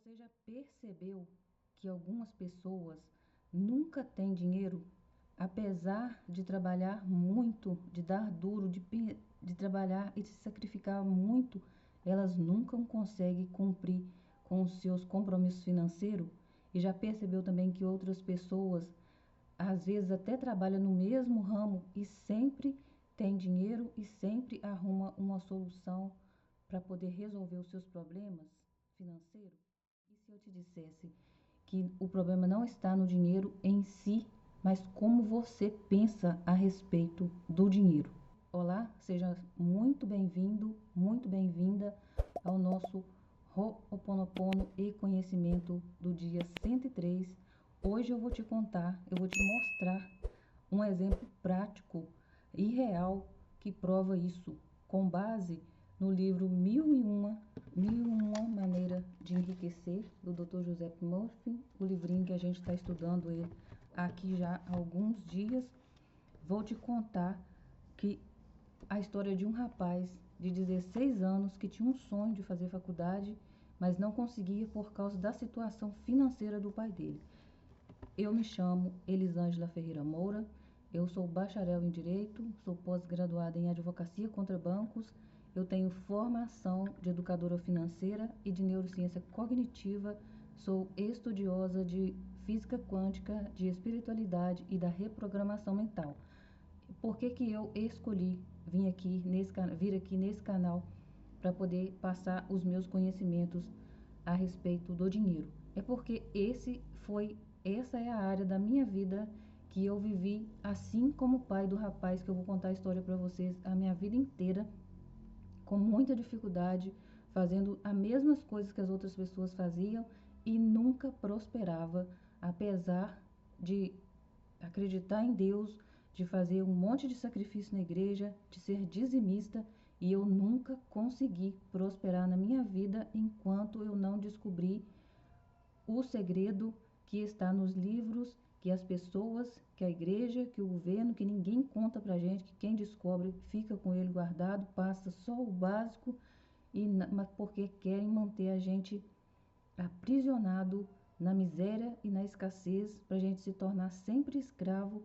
Você já percebeu que algumas pessoas nunca têm dinheiro, apesar de trabalhar muito, de dar duro, de trabalhar e de se sacrificar muito, elas nunca conseguem cumprir com os seus compromissos financeiros? E já percebeu também que outras pessoas, às vezes até trabalham no mesmo ramo e sempre tem dinheiro e sempre arruma uma solução para poder resolver os seus problemas financeiros? E se eu te dissesse que o problema não está no dinheiro em si, mas como você pensa a respeito do dinheiro? Olá, seja muito bem-vindo, muito bem-vinda ao nosso Ho'oponopono e conhecimento do dia 103. Hoje eu vou te mostrar um exemplo prático e real que prova isso, com base no livro Mil e Uma Maneira de Enriquecer, do Dr. Joseph Murphy, o livrinho que a gente está estudando ele aqui já há alguns dias. Vou te contar que a história de um rapaz de 16 anos que tinha um sonho de fazer faculdade, mas não conseguia por causa da situação financeira do pai dele. Eu me chamo Elisângela Ferreira Moura, eu sou bacharel em Direito, sou pós-graduada em Advocacia contra Bancos, eu tenho formação de educadora financeira e de neurociência cognitiva, sou estudiosa de física quântica, de espiritualidade e da reprogramação mental. Por que eu escolhi vir aqui nesse canal para poder passar os meus conhecimentos a respeito do dinheiro? É porque essa é a área da minha vida que eu vivi, assim como o pai do rapaz que eu vou contar a história para vocês, a minha vida inteira, com muita dificuldade, fazendo as mesmas coisas que as outras pessoas faziam e nunca prosperava, apesar de acreditar em Deus, de fazer um monte de sacrifício na igreja, de ser dizimista, e eu nunca consegui prosperar na minha vida enquanto eu não descobri o segredo que está nos livros, que as pessoas, que a igreja, que o governo, que ninguém conta pra gente, que quem descobre fica com ele guardado, passa só o básico, mas porque querem manter a gente aprisionado na miséria e na escassez, para a gente se tornar sempre escravo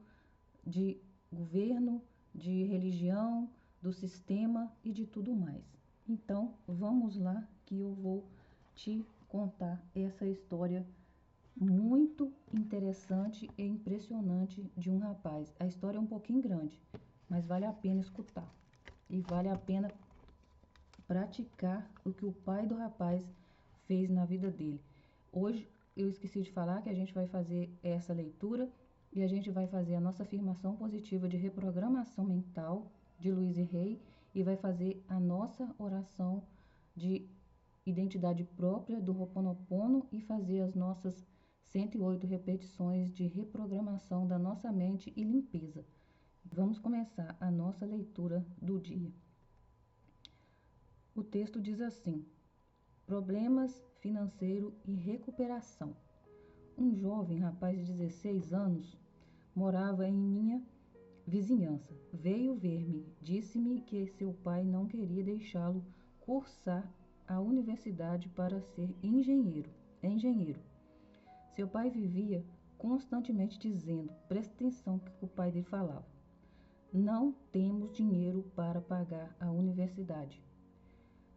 de governo, de religião, do sistema e de tudo mais. Então, vamos lá que eu vou te contar essa história muito interessante e impressionante de um rapaz. A história é um pouquinho grande, mas vale a pena escutar e vale a pena praticar o que o pai do rapaz fez na vida dele. Hoje eu esqueci de falar que a gente vai fazer essa leitura e a gente vai fazer a nossa afirmação positiva de reprogramação mental de Louise Hay e vai fazer a nossa oração de identidade própria do Ho'oponopono e fazer as nossas 108 repetições de reprogramação da nossa mente e limpeza. Vamos começar a nossa leitura do dia. O texto diz assim: problemas financeiro e recuperação. Um jovem rapaz de 16 anos morava em minha vizinhança. Veio ver-me, disse-me que seu pai não queria deixá-lo cursar a universidade para ser engenheiro. Seu pai vivia constantemente dizendo, presta atenção no que o pai dele falava: não temos dinheiro para pagar a universidade.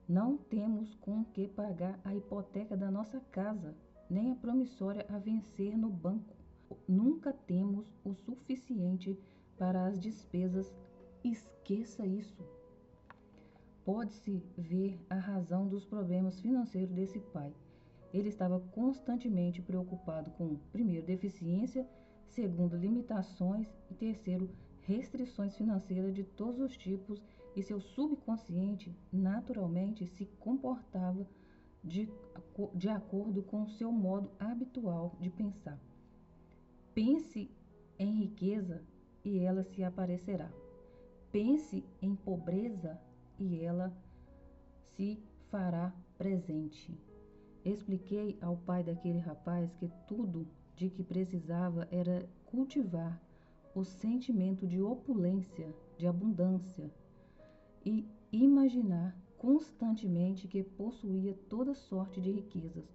Não temos com que pagar a hipoteca da nossa casa, nem a promissória a vencer no banco. Nunca temos o suficiente para as despesas. Esqueça isso. Pode-se ver a razão dos problemas financeiros desse pai. Ele estava constantemente preocupado com, primeiro, deficiência, segundo, limitações e terceiro, restrições financeiras de todos os tipos, e seu subconsciente naturalmente se comportava de acordo com o seu modo habitual de pensar. Pense em riqueza e ela se aparecerá. Pense em pobreza e ela se fará presente. Expliquei ao pai daquele rapaz que tudo de que precisava era cultivar o sentimento de opulência, de abundância, e imaginar constantemente que possuía toda sorte de riquezas.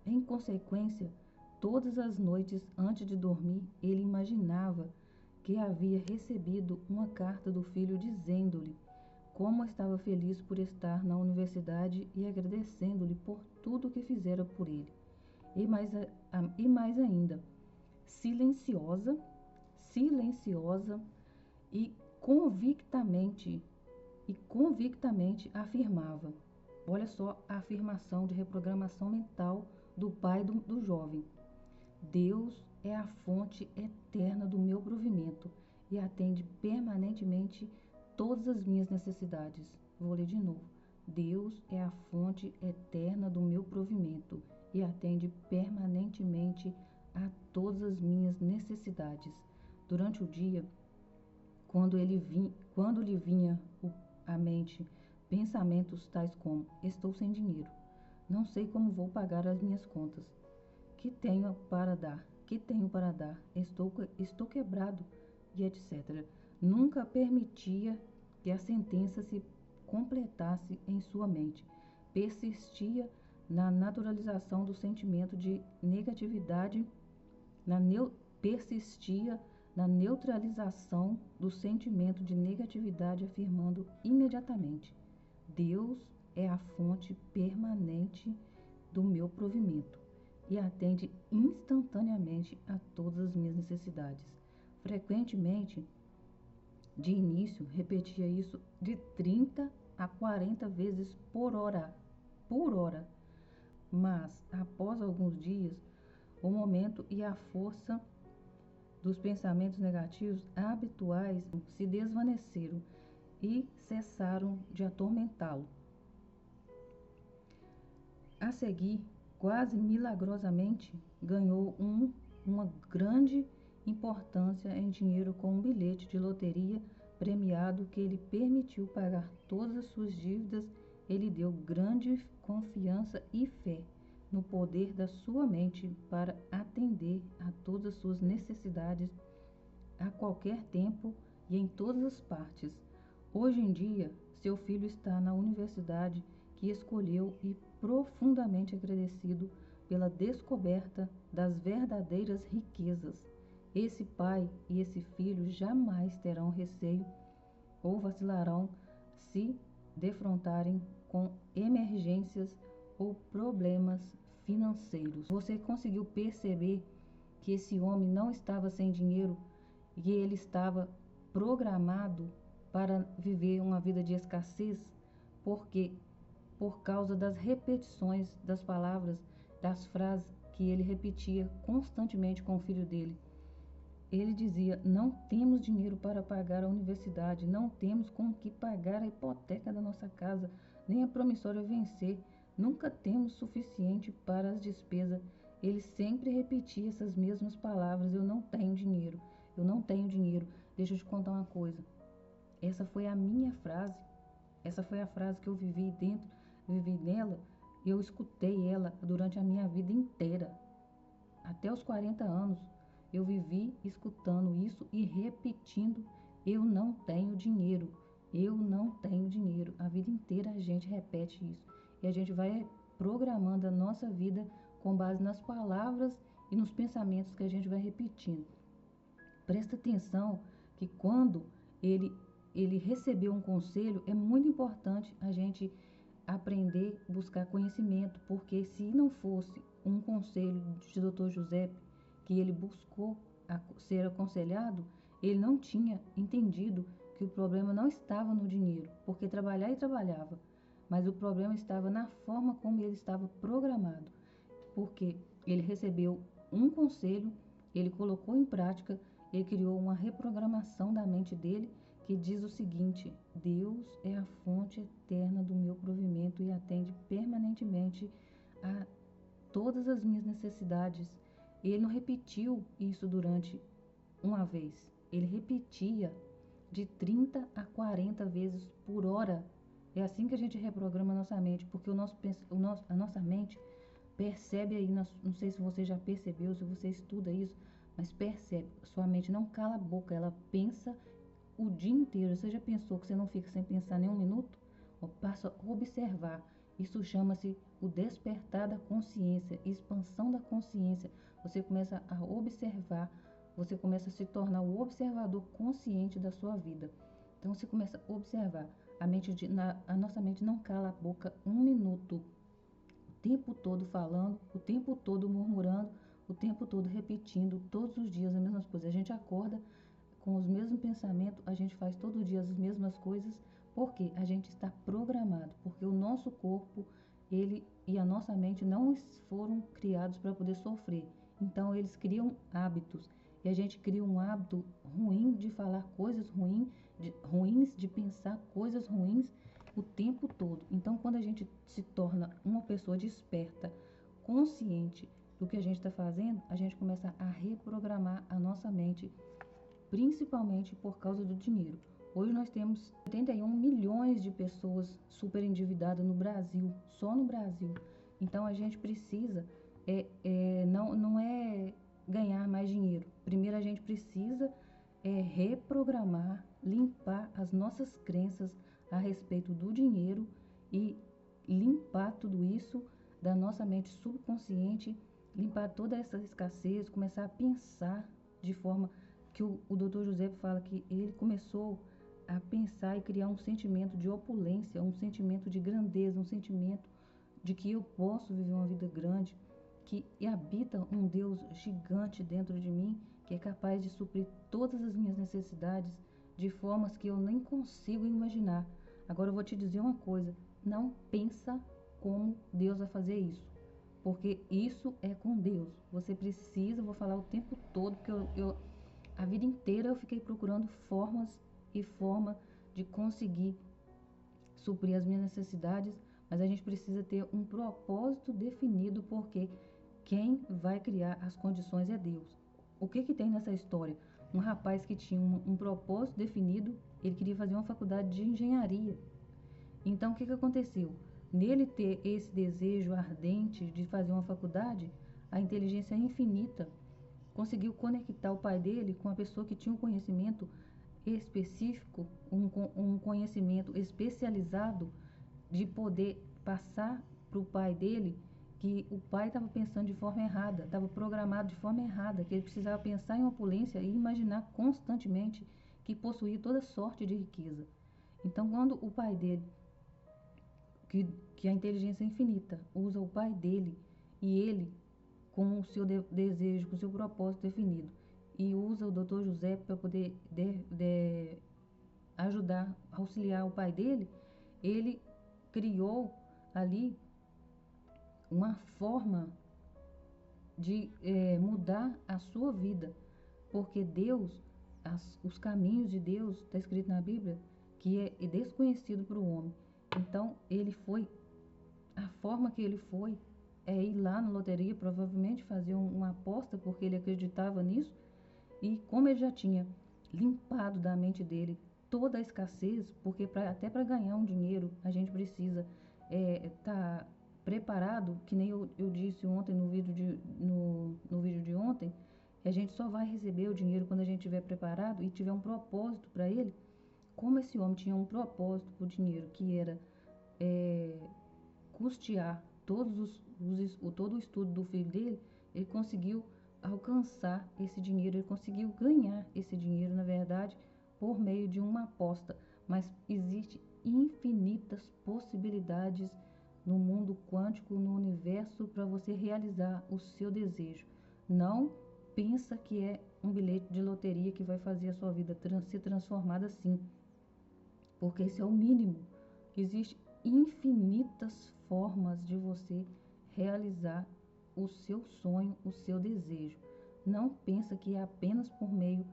Em consequência, todas as noites antes de dormir, ele imaginava que havia recebido uma carta do filho dizendo-lhe como estava feliz por estar na universidade e agradecendo-lhe por tudo que fizera por ele. E mais ainda, silenciosa e convictamente afirmava. Olha só a afirmação de reprogramação mental do pai do jovem. Deus é a fonte eterna do meu provimento e atende permanentemente todas as minhas necessidades. Vou ler de novo. Deus é a fonte eterna do meu provimento e atende permanentemente a todas as minhas necessidades. Durante o dia, quando lhe vinha à mente pensamentos tais como: estou sem dinheiro, não sei como vou pagar as minhas contas, que tenho para dar, estou quebrado e etc. Nunca permitia que a sentença se completasse em sua mente. Persistia na naturalização do sentimento de negatividade, persistia na neutralização do sentimento de negatividade, afirmando imediatamente: Deus é a fonte permanente do meu provimento e atende instantaneamente a todas as minhas necessidades. Frequentemente, de início, repetia isso de 30 a 40 vezes por hora, mas após alguns dias, o momento e a força dos pensamentos negativos habituais se desvaneceram e cessaram de atormentá-lo. A seguir, quase milagrosamente, ganhou uma grande importância em dinheiro com um bilhete de loteria premiado que lhe permitiu pagar todas as suas dívidas. Ele deu grande confiança e fé no poder da sua mente para atender a todas as suas necessidades a qualquer tempo e em todas as partes. Hoje em dia, seu filho está na universidade que escolheu e profundamente agradecido pela descoberta das verdadeiras riquezas. Esse pai e esse filho jamais terão receio ou vacilarão se defrontarem com emergências ou problemas financeiros. Você conseguiu perceber que esse homem não estava sem dinheiro e ele estava programado para viver uma vida de escassez, porque por causa das repetições das palavras, das frases que ele repetia constantemente com o filho dele. Ele dizia: não temos dinheiro para pagar a universidade, não temos com que pagar a hipoteca da nossa casa, nem a promissória vencer, nunca temos suficiente para as despesas. Ele sempre repetia essas mesmas palavras: eu não tenho dinheiro, eu não tenho dinheiro. Deixa eu te contar uma coisa, essa foi a minha frase, essa foi a frase que eu vivi nela, e eu escutei ela durante a minha vida inteira, até os 40 anos. Eu vivi escutando isso e repetindo: eu não tenho dinheiro, eu não tenho dinheiro. A vida inteira a gente repete isso. E a gente vai programando a nossa vida com base nas palavras e nos pensamentos que a gente vai repetindo. Presta atenção que quando ele recebeu um conselho, é muito importante a gente aprender, buscar conhecimento, porque se não fosse um conselho de Dr. Giuseppe, que ele buscou ser aconselhado, ele não tinha entendido que o problema não estava no dinheiro, porque trabalhar e trabalhava, mas o problema estava na forma como ele estava programado, porque ele recebeu um conselho, ele colocou em prática, ele criou uma reprogramação da mente dele que diz o seguinte: Deus é a fonte eterna do meu provimento e atende permanentemente a todas as minhas necessidades. Ele não repetiu isso durante uma vez, ele repetia de 30 a 40 vezes por hora. É assim que a gente reprograma a nossa mente, porque a nossa mente percebe aí, não sei se você já percebeu, se você estuda isso, mas percebe, sua mente não cala a boca, ela pensa o dia inteiro. Você já pensou que você não fica sem pensar nem um minuto? Passa a observar Isso chama-se o despertar da consciência, expansão da consciência. Você começa a observar, você começa a se tornar o observador consciente da sua vida. Então você começa a observar. A nossa mente não cala a boca um minuto, o tempo todo falando, o tempo todo murmurando, o tempo todo repetindo, todos os dias as mesmas coisas. A gente acorda com os mesmos pensamentos, a gente faz todo dia as mesmas coisas, porque a gente está programado, porque o nosso corpo, ele e a nossa mente não foram criados para poder sofrer. Então eles criam hábitos, e a gente cria um hábito ruim de falar coisas ruins, de pensar coisas ruins o tempo todo. Então quando a gente se torna uma pessoa desperta, consciente do que a gente está fazendo, a gente começa a reprogramar a nossa mente, principalmente por causa do dinheiro. Hoje nós temos 81 milhões de pessoas super endividadas no Brasil, só no Brasil. Então a gente precisa, não é ganhar mais dinheiro. Primeiro a gente precisa reprogramar, limpar as nossas crenças a respeito do dinheiro e limpar tudo isso da nossa mente subconsciente, limpar toda essa escassez, começar a pensar de forma que o Dr. José fala que ele começou a pensar e criar um sentimento de opulência, um sentimento de grandeza, um sentimento de que eu posso viver uma vida grande, que habita um Deus gigante dentro de mim, que é capaz de suprir todas as minhas necessidades de formas que eu nem consigo imaginar. Agora eu vou te dizer uma coisa, não pensa como Deus vai fazer isso, porque isso é com Deus. Você precisa, vou falar o tempo todo, porque a vida inteira eu fiquei procurando formas e forma de conseguir suprir as minhas necessidades, mas a gente precisa ter um propósito definido, porque quem vai criar as condições é Deus. O que tem nessa história? Um rapaz que tinha um propósito definido, ele queria fazer uma faculdade de engenharia. Então o que aconteceu? Nele ter esse desejo ardente de fazer uma faculdade, a inteligência infinita conseguiu conectar o pai dele com uma pessoa que tinha um conhecimento específico, um conhecimento especializado, de poder passar para o pai dele que o pai estava pensando de forma errada, estava programado de forma errada, que ele precisava pensar em opulência e imaginar constantemente que possuía toda sorte de riqueza. Então, quando o pai dele, que a inteligência infinita usa o pai dele, e ele, com o seu desejo, com o seu propósito definido, e usa o Dr. José para poder ajudar, auxiliar o pai dele, ele criou ali uma forma de mudar a sua vida, porque Deus, os caminhos de Deus, está escrito na Bíblia, que é desconhecido para o homem. Então a forma que ele foi é ir lá na loteria, provavelmente fazer uma aposta, porque ele acreditava nisso, e como ele já tinha limpado da mente dele toda a escassez, porque até para ganhar um dinheiro a gente precisa estar preparado, que nem eu disse ontem no vídeo de ontem, a gente só vai receber o dinheiro quando a gente estiver preparado e tiver um propósito para ele. Como esse homem tinha um propósito para o dinheiro, que era custear todo o estudo do filho dele, ele conseguiu alcançar esse dinheiro, ele conseguiu ganhar esse dinheiro, na verdade, por meio de uma aposta. Mas existe infinitas possibilidades no mundo quântico, no universo, para você realizar o seu desejo. Não pensa que é um bilhete de loteria que vai fazer a sua vida ser transformada assim, porque esse é o mínimo. Existem infinitas formas de você realizar o seu sonho, o seu desejo. Não pensa que é apenas por meio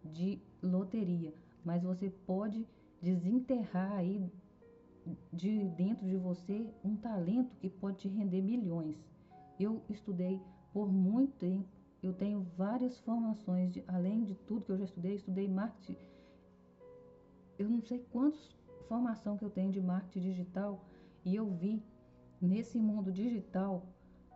de loteria, mas você pode desenterrar aí de dentro de você um talento que pode te render milhões. Eu estudei por muito tempo, eu tenho várias formações, além de tudo que eu já estudei marketing. Eu não sei quantas formação que eu tenho de marketing digital, e eu vi nesse mundo digital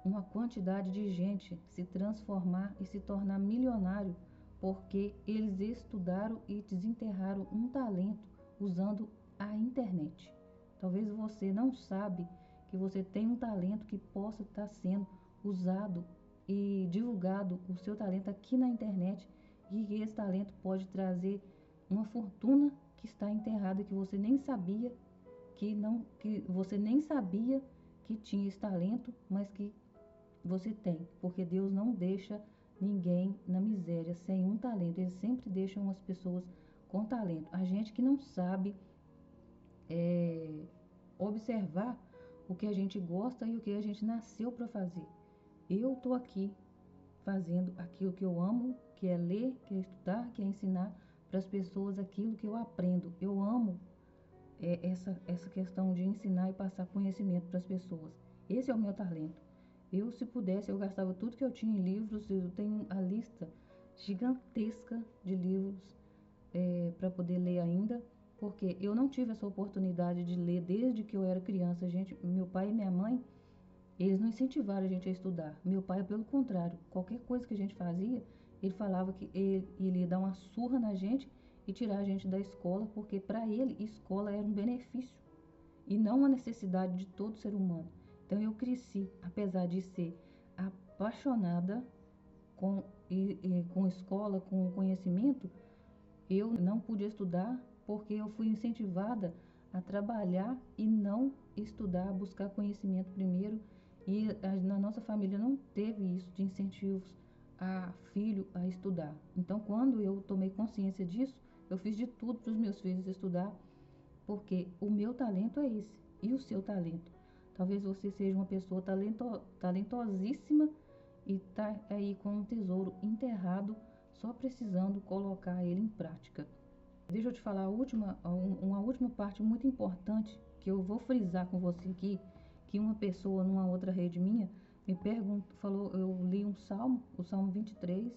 uma quantidade de gente se transformar e se tornar milionário, porque eles estudaram e desenterraram um talento usando a internet. Talvez você não sabe que você tem um talento que possa estar sendo usado e divulgado, o seu talento aqui na internet, e que esse talento pode trazer uma fortuna que está enterrada, que você nem sabia que você nem sabia que tinha esse talento, mas que você tem, porque Deus não deixa ninguém na miséria sem um talento. Ele sempre deixa umas pessoas com talento. A gente que não sabe observar o que a gente gosta e o que a gente nasceu para fazer. Eu tô aqui fazendo aquilo que eu amo, que é ler, que é estudar, que é ensinar para as pessoas aquilo que eu aprendo. Eu amo essa questão de ensinar e passar conhecimento para as pessoas. Esse é o meu talento. Eu, se pudesse, eu gastava tudo que eu tinha em livros. Eu tenho a lista gigantesca de livros para poder ler ainda, porque eu não tive essa oportunidade de ler desde que eu era criança. Meu pai e minha mãe, eles não incentivaram a gente a estudar. Meu pai, pelo contrário, qualquer coisa que a gente fazia, ele falava que ele ia dar uma surra na gente e tirar a gente da escola, porque para ele escola era um benefício e não uma necessidade de todo ser humano. Então eu cresci, apesar de ser apaixonada com escola, com conhecimento, eu não pude estudar porque eu fui incentivada a trabalhar e não estudar, buscar conhecimento primeiro. E na nossa família não teve isso de incentivos a filho a estudar. Então, quando eu tomei consciência disso, eu fiz de tudo para os meus filhos estudar, porque o meu talento é esse, e o seu talento. Talvez você seja uma pessoa talentosíssima e está aí com um tesouro enterrado, só precisando colocar ele em prática. Deixa eu te falar uma última parte muito importante que eu vou frisar com você aqui, que uma pessoa numa outra rede minha me falou, eu li um salmo, o Salmo 23,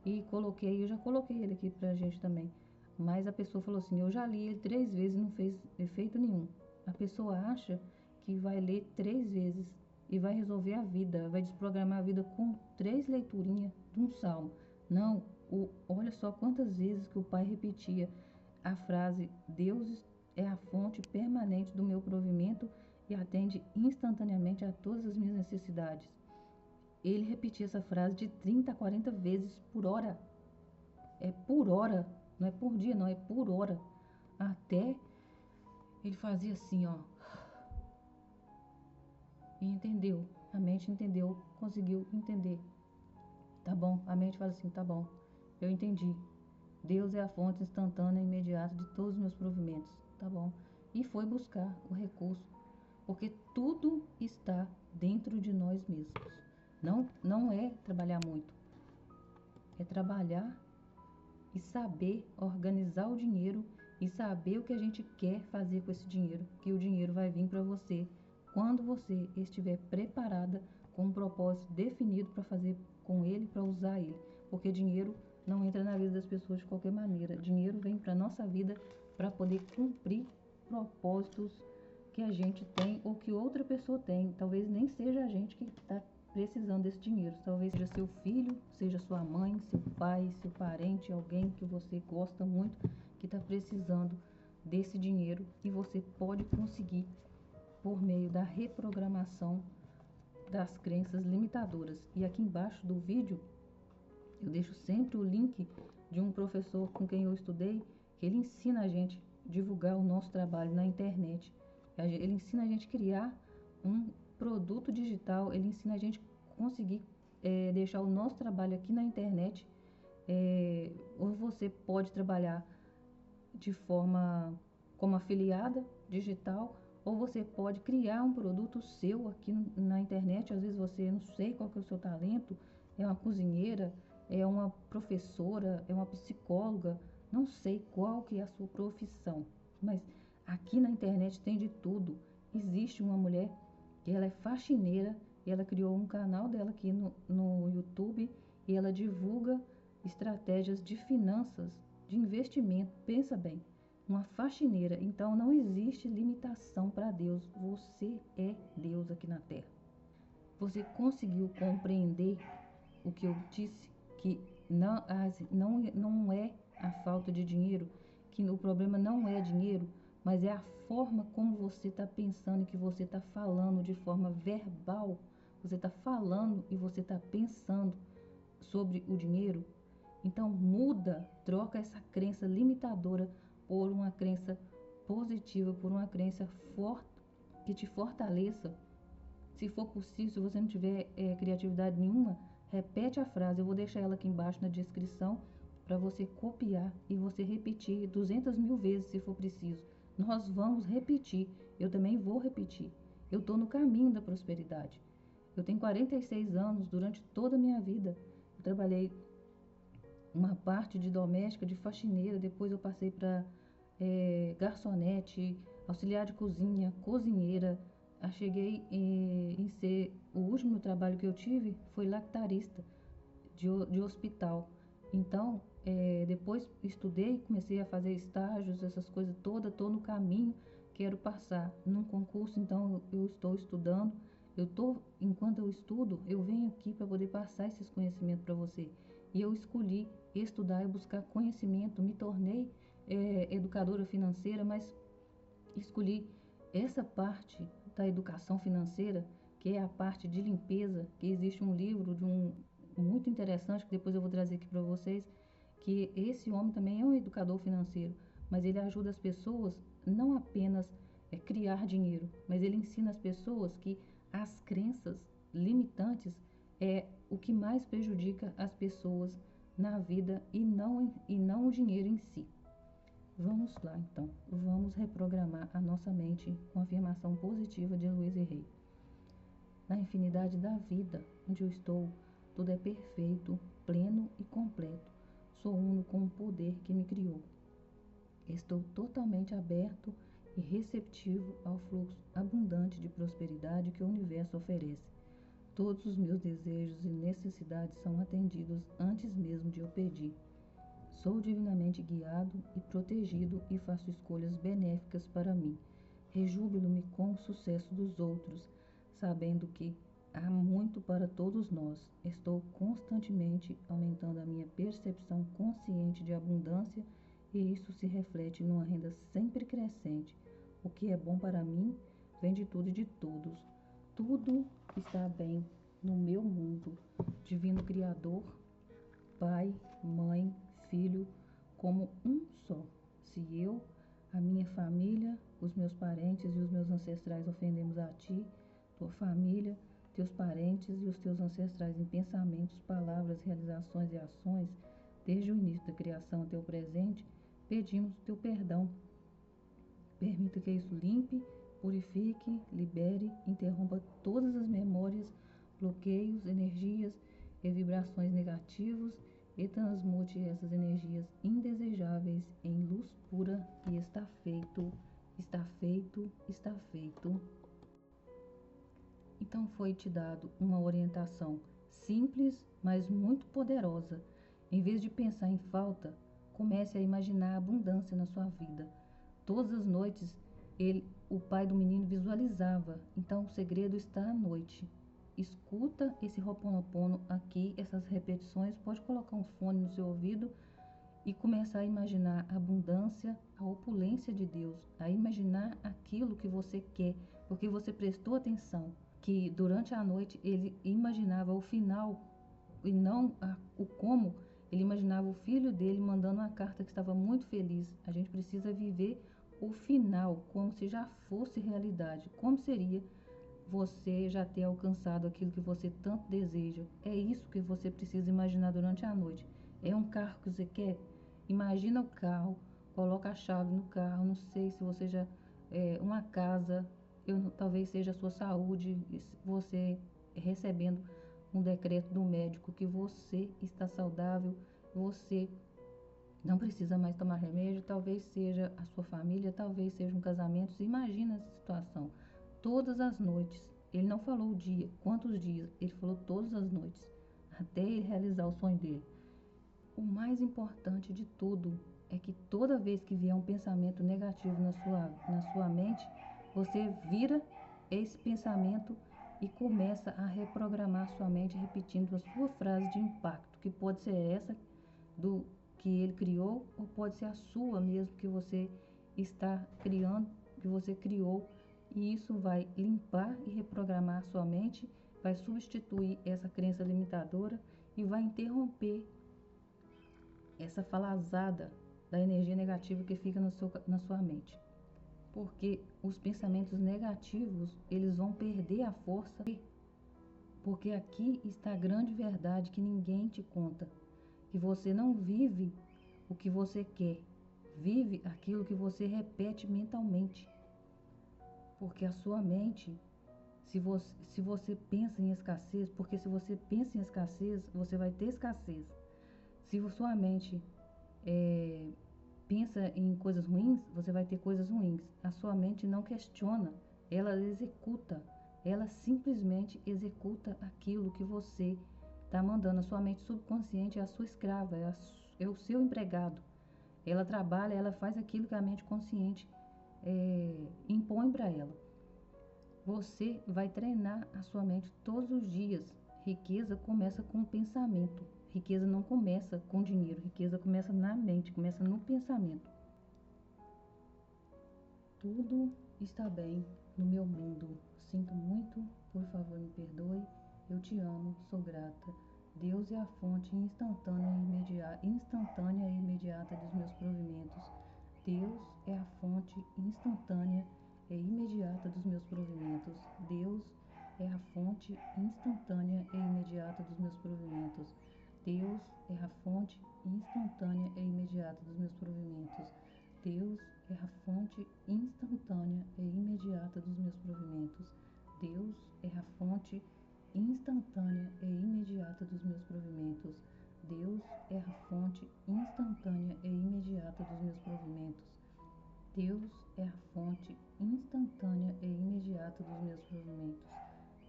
e eu já coloquei ele aqui pra gente também. Mas a pessoa falou assim, eu já li ele 3 vezes e não fez efeito nenhum. A pessoa acha que vai ler 3 vezes e vai resolver a vida, vai desprogramar a vida com 3 leiturinhas de um salmo. Não, olha só quantas vezes que o pai repetia a frase: Deus é a fonte permanente do meu provimento e atende instantaneamente a todas as minhas necessidades. Ele repetia essa frase de 30 a 40 vezes por hora. É por hora, não é por dia, não, é por hora. Até ele fazia assim, ó. E entendeu. A mente entendeu, conseguiu entender. Tá bom, a mente fala assim, tá bom, eu entendi. Deus é a fonte instantânea e imediata de todos os meus provimentos, tá bom? E foi buscar o recurso, porque tudo está dentro de nós mesmos. Não é trabalhar muito, é trabalhar e saber organizar o dinheiro e saber o que a gente quer fazer com esse dinheiro, que o dinheiro vai vir para você quando você estiver preparada com um propósito definido para fazer com ele, para usar ele, porque dinheiro não entra na vida das pessoas de qualquer maneira. Dinheiro vem para nossa vida para poder cumprir propósitos que a gente tem ou que outra pessoa tem. Talvez nem seja a gente que está precisando desse dinheiro. Talvez seja seu filho, seja sua mãe, seu pai, seu parente, alguém que você gosta muito que está precisando desse dinheiro e você pode conseguir por meio da reprogramação das crenças limitadoras. E aqui embaixo do vídeo eu deixo sempre o link de um professor com quem eu estudei, que ele ensina a gente a divulgar o nosso trabalho na internet. Ele ensina a gente a criar um produto digital, ele ensina a gente conseguir deixar o nosso trabalho aqui na internet. Ou você pode trabalhar de forma como afiliada digital, ou você pode criar um produto seu aqui na internet. Às vezes você não sei qual que é o seu talento, é uma cozinheira, é uma professora, é uma psicóloga, não sei qual que é a sua profissão, mas aqui na internet tem de tudo. Existe uma mulher que ela é faxineira e ela criou um canal dela aqui no YouTube e ela divulga estratégias de finanças, de investimento. Pensa bem, uma faxineira. Então não existe limitação para Deus. Você é Deus aqui na Terra. Você conseguiu compreender o que eu disse? Que não é a falta de dinheiro, que o problema não é dinheiro, mas é a forma como você está pensando e que você está falando de forma verbal. Você está falando e você está pensando sobre o dinheiro. Então muda, troca essa crença limitadora por uma crença positiva, por uma crença forte que te fortaleça. Se for possível, se você não tiver criatividade nenhuma, repete a frase. Eu vou deixar ela aqui embaixo na descrição para você copiar e você repetir 200 mil vezes se for preciso. Nós vamos repetir. Eu também vou repetir. Eu estou no caminho da prosperidade. Eu tenho 46 anos. Durante toda a minha vida eu trabalhei uma parte de doméstica, de faxineira. Depois eu passei para garçonete, auxiliar de cozinha, cozinheira. Cheguei em ser, o último trabalho que eu tive foi lactarista de hospital. Então, depois estudei, comecei a fazer estágios, essas coisas todas, estou no caminho, quero passar num concurso, então eu estou estudando. Enquanto eu estudo, eu venho aqui para poder passar esses conhecimentos para você. E eu escolhi estudar e buscar conhecimento, me tornei educadora financeira, mas escolhi essa parte da educação financeira, que é a parte de limpeza, que existe um livro muito interessante, que depois eu vou trazer aqui para vocês, que esse homem também é um educador financeiro, mas ele ajuda as pessoas não apenas a criar dinheiro, mas ele ensina as pessoas que as crenças limitantes é o que mais prejudica as pessoas na vida e não o dinheiro em si. Vamos lá, então. Vamos reprogramar a nossa mente com a afirmação positiva de Louise Hay. Na infinidade da vida onde eu estou, tudo é perfeito, pleno e completo. Sou uno com o poder que me criou. Estou totalmente aberto e receptivo ao fluxo abundante de prosperidade que o universo oferece. Todos os meus desejos e necessidades são atendidos antes mesmo de eu pedir. Sou divinamente guiado e protegido e faço escolhas benéficas para mim. Rejúbilo-me com o sucesso dos outros, sabendo que há muito para todos nós. Estou constantemente aumentando a minha percepção consciente de abundância e isso se reflete numa renda sempre crescente. O que é bom para mim vem de tudo e de todos. Tudo está bem no meu mundo. Divino Criador, Pai, Mãe, Filho, como um só. Se eu, a minha família, os meus parentes e os meus ancestrais ofendemos a ti, tua família, teus parentes e os teus ancestrais em pensamentos, palavras, realizações e ações, desde o início da criação até o presente, pedimos teu perdão. Permita que isso limpe, purifique, libere, interrompa todas as memórias, bloqueios, energias e vibrações negativos e transmute essas energias indesejáveis em luz pura e está feito, está feito, está feito. Então foi te dado uma orientação simples, mas muito poderosa. Em vez de pensar em falta, comece a imaginar a abundância na sua vida. Todas as noites, o pai do menino visualizava. Então o segredo está à noite. Escuta esse Ho'oponopono aqui, essas repetições. Pode colocar um fone no seu ouvido e começar a imaginar a abundância, a opulência de Deus, a imaginar aquilo que você quer, porque você prestou atenção que durante a noite ele imaginava o final e não o como. Ele imaginava o filho dele mandando uma carta que estava muito feliz. A gente precisa viver o final como se já fosse realidade. Como seria você já ter alcançado aquilo que você tanto deseja? É isso que você precisa imaginar durante a noite. É um carro que você quer? Imagina o carro, coloca a chave no carro. Não sei se você já uma casa, talvez seja a sua saúde, você recebendo um decreto do médico que você está saudável, você não precisa mais tomar remédio, talvez seja a sua família, talvez seja um casamento. Imagina essa situação. Todas as noites, ele não falou o dia, quantos dias, ele falou todas as noites, até ele realizar o sonho dele. O mais importante de tudo é que toda vez que vier um pensamento negativo na sua mente, você vira esse pensamento e começa a reprogramar sua mente repetindo a sua frase de impacto, que pode ser essa do que ele criou ou pode ser a sua mesmo que você está criando, que você criou, e isso vai limpar e reprogramar sua mente, vai substituir essa crença limitadora e vai interromper essa falazada da energia negativa que fica na sua mente. Porque os pensamentos negativos, eles vão perder a força, porque aqui está a grande verdade que ninguém te conta, que você não vive o que você quer, vive aquilo que você repete mentalmente. Porque a sua mente, se você pensa em escassez, porque se você pensa em escassez, você vai ter escassez. Se sua mente pensa em coisas ruins, você vai ter coisas ruins. A sua mente não questiona, ela executa. Ela simplesmente executa aquilo que você está mandando. A sua mente subconsciente é a sua escrava, é o seu empregado. Ela trabalha, ela faz aquilo que a mente consciente impõe para ela. Você vai treinar a sua mente todos os dias. Riqueza começa com o pensamento. Riqueza não começa com dinheiro. Riqueza começa na mente, começa no pensamento. Tudo está bem no meu mundo. Sinto muito, por favor me perdoe. Eu te amo, sou grata. Deus é a fonte instantânea e imediata dos meus provimentos. Deus é a fonte instantânea e imediata dos meus provimentos. Deus é a fonte instantânea e imediata dos meus provimentos. Deus é a fonte instantânea e imediata dos meus provimentos. Deus é a fonte instantânea e imediata dos meus provimentos. Deus é a fonte instantânea e imediata dos meus provimentos. Deus é a fonte instantânea e imediata dos meus provimentos. Deus é a fonte instantânea e imediata dos meus provimentos. Deus é a fonte instantânea e imediata dos meus provimentos.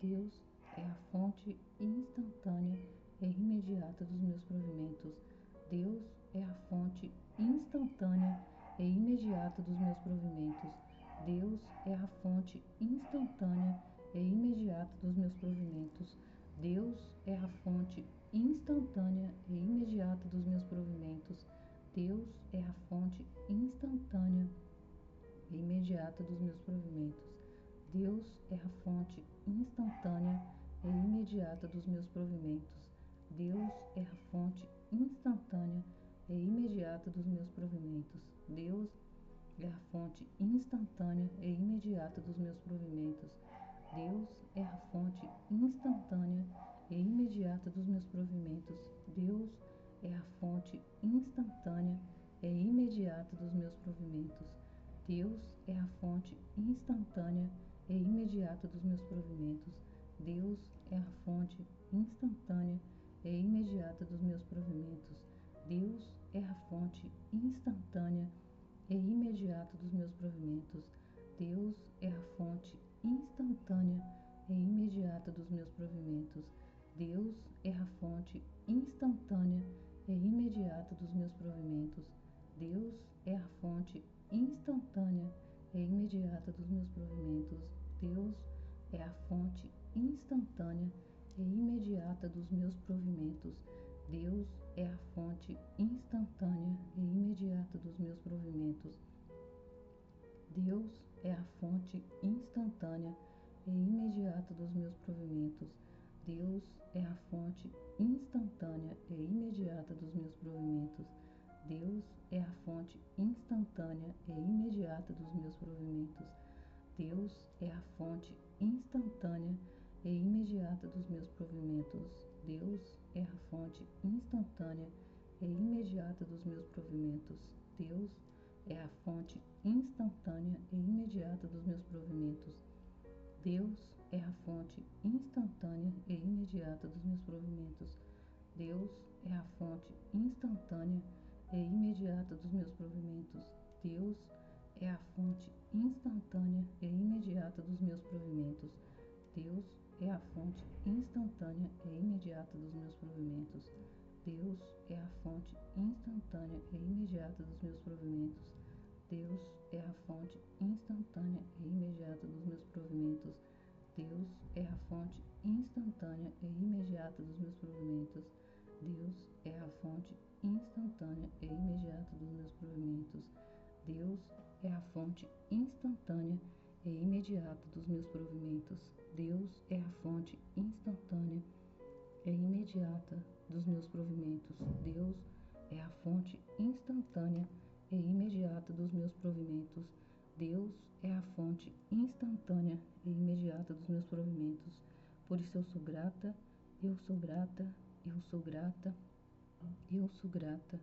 Deus é a fonte instantânea e imediata dos meus provimentos. Deus é a fonte instantânea e imediata dos meus provimentos. Deus é a fonte instantânea e imediata dos meus provimentos. Deus é a fonte instantânea e imediata dos meus provimentos. Deus é a fonte instantânea e imediata dos meus provimentos. Deus é a fonte instantânea e imediata dos meus provimentos. Deus é a fonte instantânea e imediata dos meus provimentos. Deus é a fonte instantânea e imediata dos meus provimentos. Deus é a fonte instantânea e imediata dos meus provimentos. Deus é a fonte instantânea e imediata dos meus provimentos. Deus é a fonte instantânea e imediata dos meus provimentos. Deus é a fonte instantânea e imediata dos meus provimentos. Deus é a fonte instantânea e imediata dos meus provimentos. Deus é a fonte instantânea e imediata dos meus provimentos. Deus é a fonte instantânea e imediata dos meus provimentos. Deus é a fonte instantânea e imediata dos meus provimentos. Deus é a fonte instantânea e imediata dos meus provimentos. Deus é a fonte instantânea e imediata dos meus provimentos. Deus é a fonte instantânea e imediata dos meus provimentos. Deus é a fonte instantânea e imediata dos meus provimentos. Deus é a fonte instantânea e imediata dos meus provimentos. Deus é a fonte instantânea e imediata dos meus provimentos. Deus é a fonte instantânea e imediata dos meus provimentos. Deus é a fonte instantânea e imediata dos meus provimentos. Deus é a fonte instantânea e imediata dos meus provimentos. Deus é a fonte instantânea e imediata dos meus provimentos. Deus é a fonte instantânea e imediata dos meus provimentos. Deus é a fonte instantânea e imediata dos meus provimentos. Deus é a fonte instantânea e imediata dos meus provimentos. Deus é a fonte instantânea e imediata dos meus provimentos. Deus é a fonte instantânea e imediata dos meus provimentos. Deus é a fonte instantânea e imediata dos meus provimentos. Deus é a fonte instantânea e imediata dos meus provimentos. Deus é a fonte instantânea e imediata dos meus provimentos. Deus é a fonte instantânea e imediata dos meus provimentos. Por isso eu sou grata, eu sou grata, eu sou grata, eu sou grata,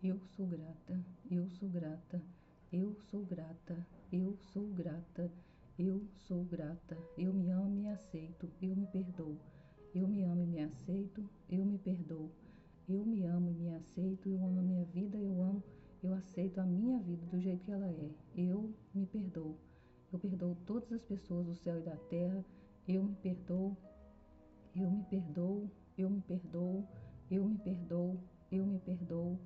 eu sou grata, eu sou grata, eu sou grata, eu sou grata, eu sou grata. Eu me amo e me aceito, eu me perdoo. Eu me amo e me aceito, eu me perdoo. Eu me amo e me aceito, eu amo a minha vida, eu aceito a minha vida do jeito que ela é. Eu me perdoo. Eu perdoo todas as pessoas do céu e da terra. Eu me perdoo, eu me perdoo, eu me perdoo, eu me perdoo, eu me perdoo,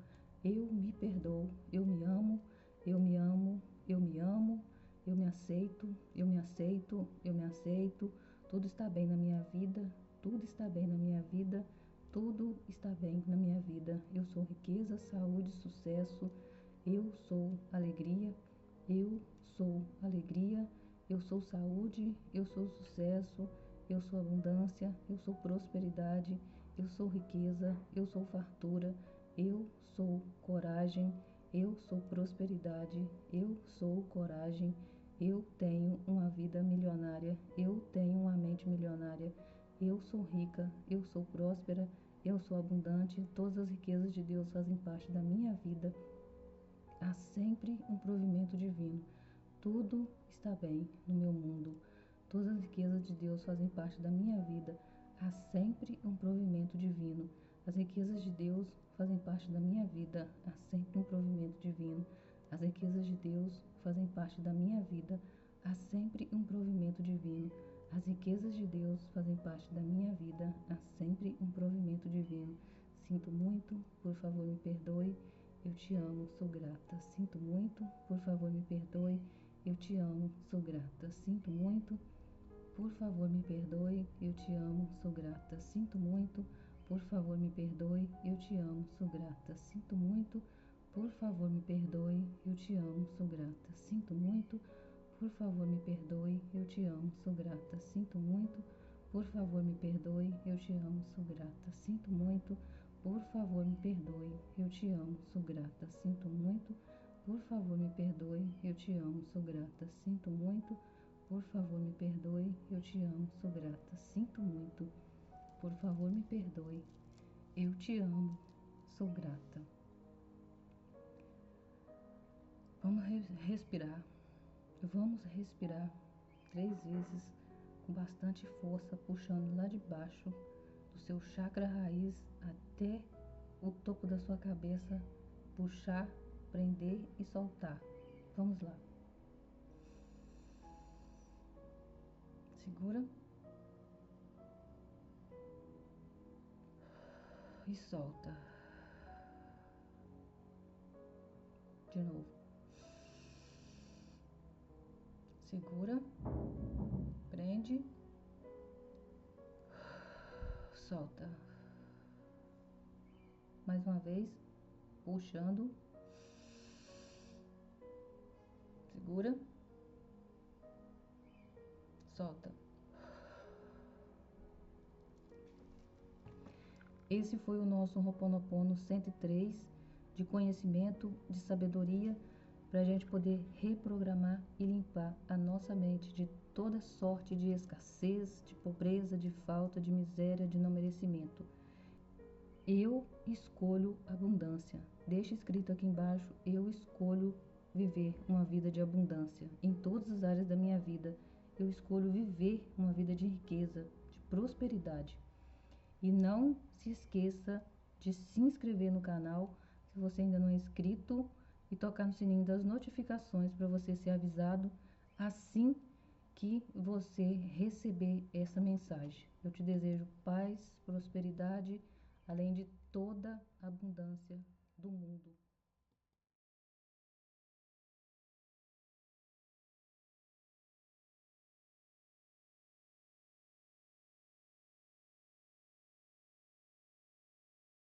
eu me perdoo. Eu me amo, eu me amo, eu me amo, eu me aceito, eu me aceito, eu me aceito. Tudo está bem na minha vida, tudo está bem na minha vida, tudo está bem na minha vida. Eu sou riqueza, saúde, sucesso. Eu sou alegria, eu sou alegria, eu sou saúde, eu sou sucesso, eu sou abundância, eu sou prosperidade, eu sou riqueza, eu sou fartura, eu sou coragem, eu sou prosperidade, eu sou coragem, eu tenho uma vida milionária, eu tenho uma mente milionária, eu sou rica, eu sou próspera, eu sou abundante, todas as riquezas de Deus fazem parte da minha vida. Há sempre um provimento divino. Tudo está bem no meu mundo. Todas as riquezas de Deus fazem parte da minha vida. Há sempre um provimento divino. As riquezas de Deus fazem parte da minha vida. Há sempre um provimento divino. As riquezas de Deus fazem parte da minha vida. Há sempre um provimento divino. As riquezas de Deus fazem parte da minha vida. Há sempre um provimento divino. Sinto muito, por favor me perdoe. Eu te amo, sou grata. Sinto muito, por favor me perdoe. Eu te amo, sou grata. Sinto muito, por favor me perdoe. Eu te amo, sou grata. Sinto muito, por favor me perdoe. Eu te amo, sou grata. Sinto muito, por favor me perdoe. Eu te amo, sou grata. Sinto muito, por favor me perdoe. Eu te amo, sou grata. Sinto muito, por favor me perdoe. Eu te amo, sou grata. Sinto muito, por favor me perdoe. Eu te amo, sou grata. Sinto muito, por favor me perdoe. Eu te amo, sou grata. Sinto muito, por favor me perdoe. Eu te amo, sou grata. Sinto muito, por favor me perdoe. Eu te amo, sou grata. Vamos respirar. Vamos respirar 3 vezes com bastante força, puxando lá de baixo do seu chakra raiz até o topo da sua cabeça, puxar, prender e soltar. Vamos lá. Segura e solta. De novo. Segura, prende, solta. Mais uma vez, puxando. Segura, solta. Esse foi o nosso Ho'oponopono 103 de conhecimento, de sabedoria, para a gente poder reprogramar e limpar a nossa mente de toda sorte de escassez, de pobreza, de falta, de miséria, de não merecimento. Eu escolho abundância. Deixa escrito aqui embaixo, eu escolho viver uma vida de abundância em todas as áreas da minha vida. Eu escolho viver uma vida de riqueza, de prosperidade. E não se esqueça de se inscrever no canal, se você ainda não é inscrito, e tocar no sininho das notificações para você ser avisado assim que você receber essa mensagem. Eu te desejo paz, prosperidade, além de toda a abundância do mundo.